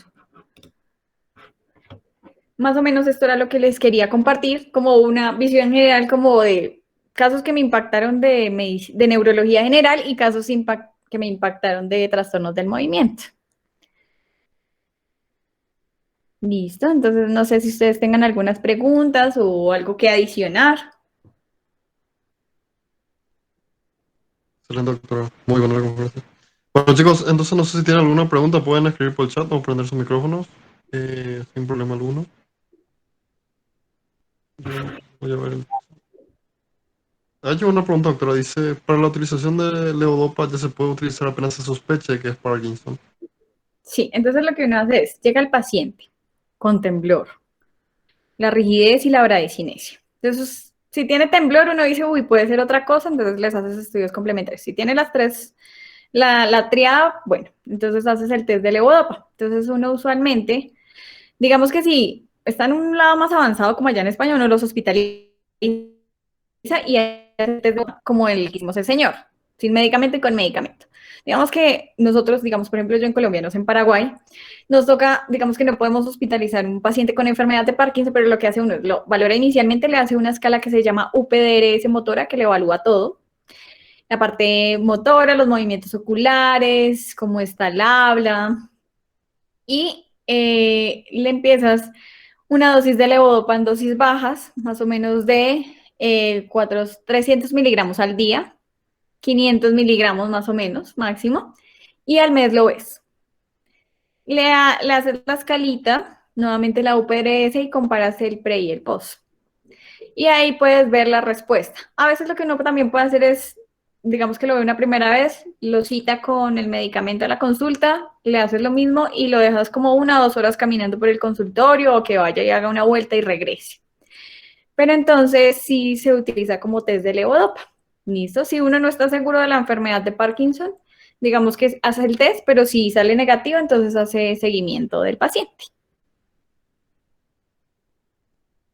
Más o menos esto era lo que les quería compartir, como una visión general como de casos que me impactaron de neurología general y casos que me impactaron de trastornos del movimiento. Listo, entonces no sé si ustedes tengan algunas preguntas o algo que adicionar. Excelente, doctora. Muy buena la conferencia. Bueno, chicos, entonces no sé si tienen alguna pregunta, pueden escribir por el chat o prender sus micrófonos sin problema alguno. Yo voy a ver. Hay una pregunta, doctora. Dice, para la utilización de levodopa ya se puede utilizar apenas se sospeche que es Parkinson. Sí, entonces lo que uno hace es, llega el paciente con temblor, la rigidez y la bradicinesia. Entonces, si tiene temblor, uno dice, uy, puede ser otra cosa, entonces les haces estudios complementarios. Si tiene las tres, la triada, bueno, entonces haces el test de levodopa. Entonces uno usualmente, digamos que si está en un lado más avanzado, como allá en España, uno los hospitaliza y hace test como el que hicimos el señor, sin medicamento y con medicamento. Digamos que nosotros, digamos, por ejemplo, yo en Colombia, no sé, en Paraguay, nos toca, digamos que no podemos hospitalizar un paciente con enfermedad de Parkinson, pero lo que hace uno, lo valora inicialmente, le hace una escala que se llama UPDRS motora, que le evalúa todo. La parte motora, los movimientos oculares, cómo está el habla, y le empiezas una dosis de levodopa en dosis bajas, más o menos de 300 miligramos al día, 500 miligramos más o menos, máximo, y al mes lo ves. Le haces la escalita, nuevamente la UPRS y comparas el pre y el post. Y ahí puedes ver la respuesta. A veces lo que uno también puede hacer es, digamos que lo ve una primera vez, lo cita con el medicamento a la consulta, le haces lo mismo y lo dejas como 1 o 2 horas caminando por el consultorio o que vaya y haga una vuelta y regrese. Pero entonces sí se utiliza como test de levodopa. ¿Listo? Si uno no está seguro de la enfermedad de Parkinson, digamos que hace el test, pero si sale negativo, entonces hace seguimiento del paciente.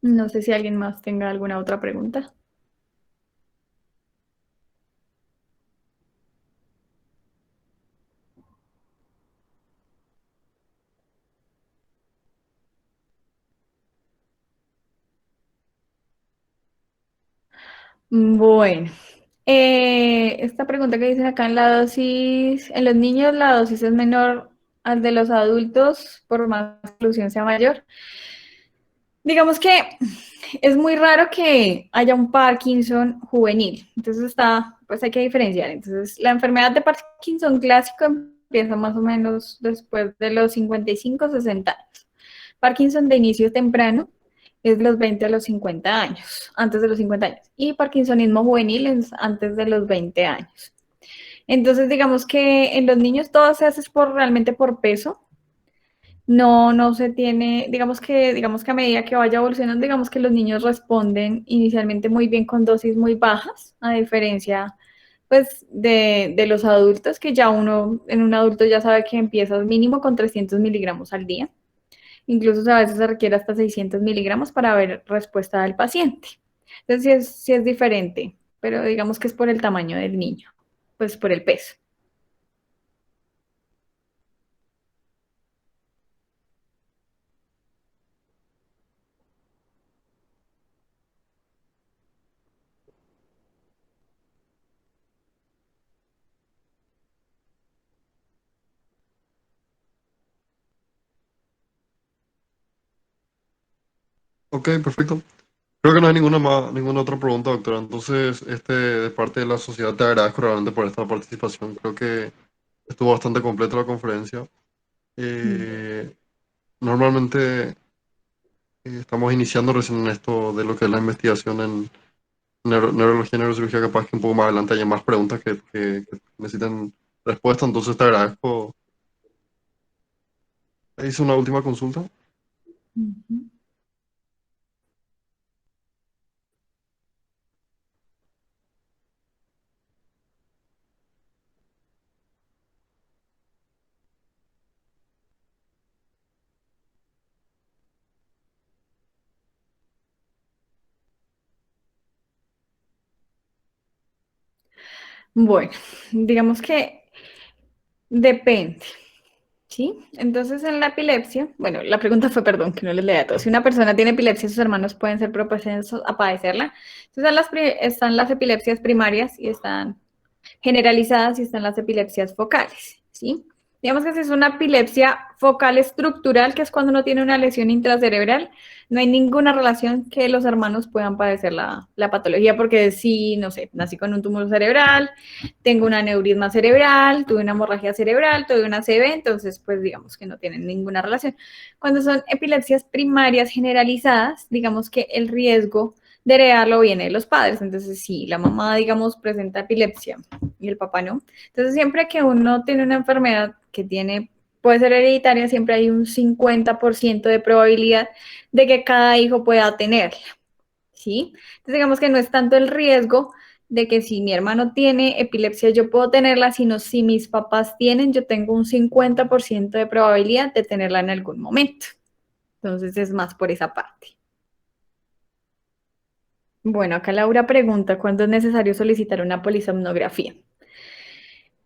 No sé si alguien más tenga alguna otra pregunta. Bueno, esta pregunta que dicen acá en la dosis, en los niños la dosis es menor al de los adultos, por más que la solución sea mayor. Digamos que es muy raro que haya un Parkinson juvenil, entonces pues hay que diferenciar. Entonces, la enfermedad de Parkinson clásico empieza más o menos después de los 55, 60 años. Parkinson de inicio temprano es de los 20 a los 50 años, antes de los 50 años. Y Parkinsonismo juvenil es antes de los 20 años. Entonces, digamos que en los niños todo se hace realmente por peso. No se tiene, digamos que a medida que vaya evolucionando, digamos que los niños responden inicialmente muy bien con dosis muy bajas, a diferencia pues de los adultos, que ya en un adulto ya sabe que empieza mínimo con 300 miligramos al día. Incluso a veces se requiere hasta 600 miligramos para ver respuesta del paciente. Entonces sí es diferente, pero digamos que es por el tamaño del niño, pues por el peso. Ok, perfecto. Creo que no hay ninguna otra pregunta, doctora. Entonces, de parte de la sociedad, te agradezco realmente por esta participación. Creo que estuvo bastante completa la conferencia. Eh, Normalmente estamos iniciando recién en esto de lo que es la investigación en neurología y neurocirugía. Capaz que un poco más adelante haya más preguntas que necesiten respuesta. Entonces, te agradezco. Hice una última consulta. Ujú. Bueno, digamos que depende, ¿sí? Entonces en la epilepsia, bueno, la pregunta fue, perdón, que no les leía todo. Si una persona tiene epilepsia, sus hermanos pueden ser propensos a padecerla. Entonces están las epilepsias primarias y están generalizadas y están las epilepsias focales, ¿sí? Digamos que si es una epilepsia focal estructural, que es cuando uno tiene una lesión intracerebral, no hay ninguna relación que los hermanos puedan padecer la patología, porque si, no sé, nací con un tumor cerebral, tengo un aneurisma cerebral, tuve una hemorragia cerebral, tuve una ACV, entonces pues digamos que no tienen ninguna relación. Cuando son epilepsias primarias generalizadas, digamos que el riesgo de heredarlo viene de los padres. Entonces, si la mamá, digamos, presenta epilepsia y el papá no, entonces siempre que uno tiene una enfermedad que puede ser hereditaria, siempre hay un 50% de probabilidad de que cada hijo pueda tenerla, ¿sí? Entonces, digamos que no es tanto el riesgo de que si mi hermano tiene epilepsia yo puedo tenerla, sino si mis papás tienen, yo tengo un 50% de probabilidad de tenerla en algún momento. Entonces, es más por esa parte. Bueno, acá Laura pregunta, ¿cuándo es necesario solicitar una polisomnografía?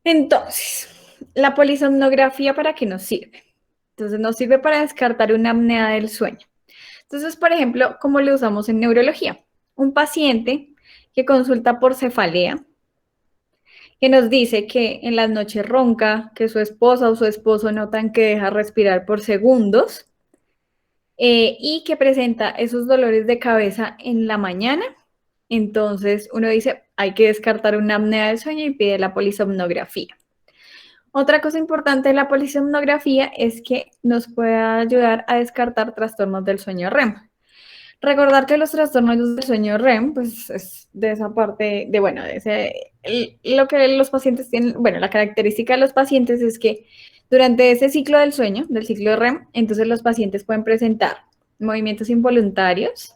Entonces, la polisomnografía, ¿para qué nos sirve? Entonces, nos sirve para descartar una apnea del sueño. Entonces, por ejemplo, ¿cómo lo usamos en neurología? Un paciente que consulta por cefalea, que nos dice que en las noches ronca, que su esposa o su esposo notan que deja respirar por segundos y que presenta esos dolores de cabeza en la mañana. Entonces, uno dice, hay que descartar una apnea del sueño y pide la polisomnografía. Otra cosa importante de la polisomnografía es que nos puede ayudar a descartar trastornos del sueño REM. Recordar que los trastornos del sueño REM, pues es de esa parte de, bueno, lo que los pacientes tienen, bueno, la característica de los pacientes es que durante ese ciclo del sueño, del ciclo REM, entonces los pacientes pueden presentar movimientos involuntarios,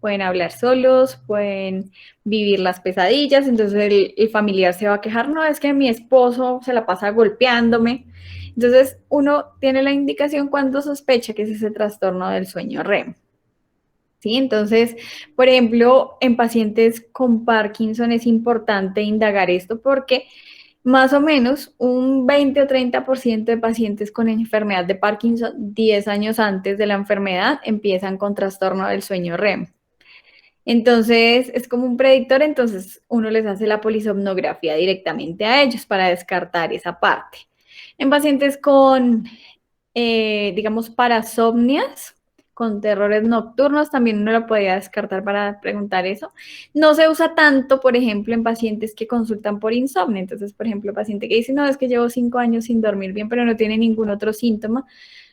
pueden hablar solos, pueden vivir las pesadillas, entonces el familiar se va a quejar, no, es que mi esposo se la pasa golpeándome. Entonces uno tiene la indicación cuando sospecha que es ese trastorno del sueño REM. ¿Sí? Entonces, por ejemplo, en pacientes con Parkinson es importante indagar esto porque más o menos un 20 o 30% de pacientes con enfermedad de Parkinson 10 años antes de la enfermedad empiezan con trastorno del sueño REM. Entonces, es como un predictor, entonces uno les hace la polisomnografía directamente a ellos para descartar esa parte. En pacientes con, digamos, parasomnias, con terrores nocturnos, también uno lo podría descartar para preguntar eso. No se usa tanto, por ejemplo, en pacientes que consultan por insomnio. Entonces, por ejemplo, paciente que dice, no, es que llevo 5 años sin dormir bien, pero no tiene ningún otro síntoma,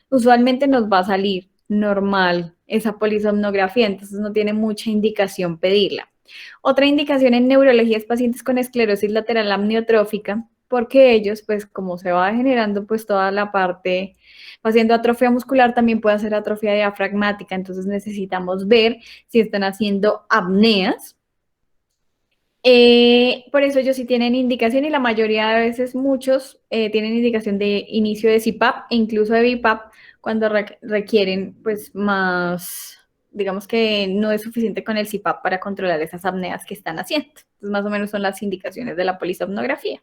usualmente nos va a salir normal esa polisomnografía, entonces no tiene mucha indicación pedirla. Otra indicación en neurología es pacientes con esclerosis lateral amniotrófica, porque ellos, pues como se va generando pues toda la parte, va haciendo atrofia muscular, también puede hacer atrofia diafragmática, entonces necesitamos ver si están haciendo apneas. Por eso ellos sí tienen indicación y la mayoría de veces muchos tienen indicación de inicio de CPAP e incluso de BiPAP cuando requieren pues más, digamos que no es suficiente con el CPAP para controlar esas apneas que están haciendo. Entonces más o menos son las indicaciones de la polisomnografía.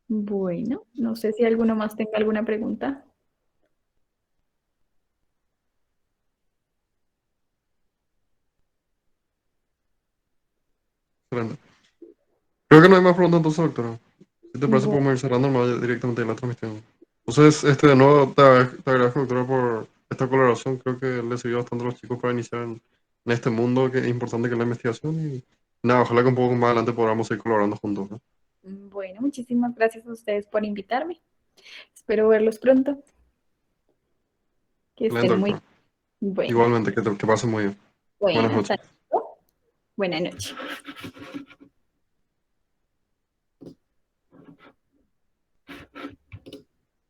Bueno, no sé si alguno más tenga alguna pregunta. Excelente. Creo que no hay más preguntas entonces, doctora. Si te parece, Bu- podemos ir cerrando nomás directamente en la transmisión. Entonces, de nuevo, te agradezco, doctora, por esta colaboración. Creo que le sirvió bastante a los chicos para iniciar en este mundo que es importante que es la investigación. Y nada, ojalá que un poco más adelante podamos ir colaborando juntos, ¿no? Bueno, muchísimas gracias a ustedes por invitarme. Espero verlos pronto. Que Excelente, estén muy doctora. bueno. Igualmente, que pasen muy bien. Bueno, Buenas hasta noches. luego. Buenas noches.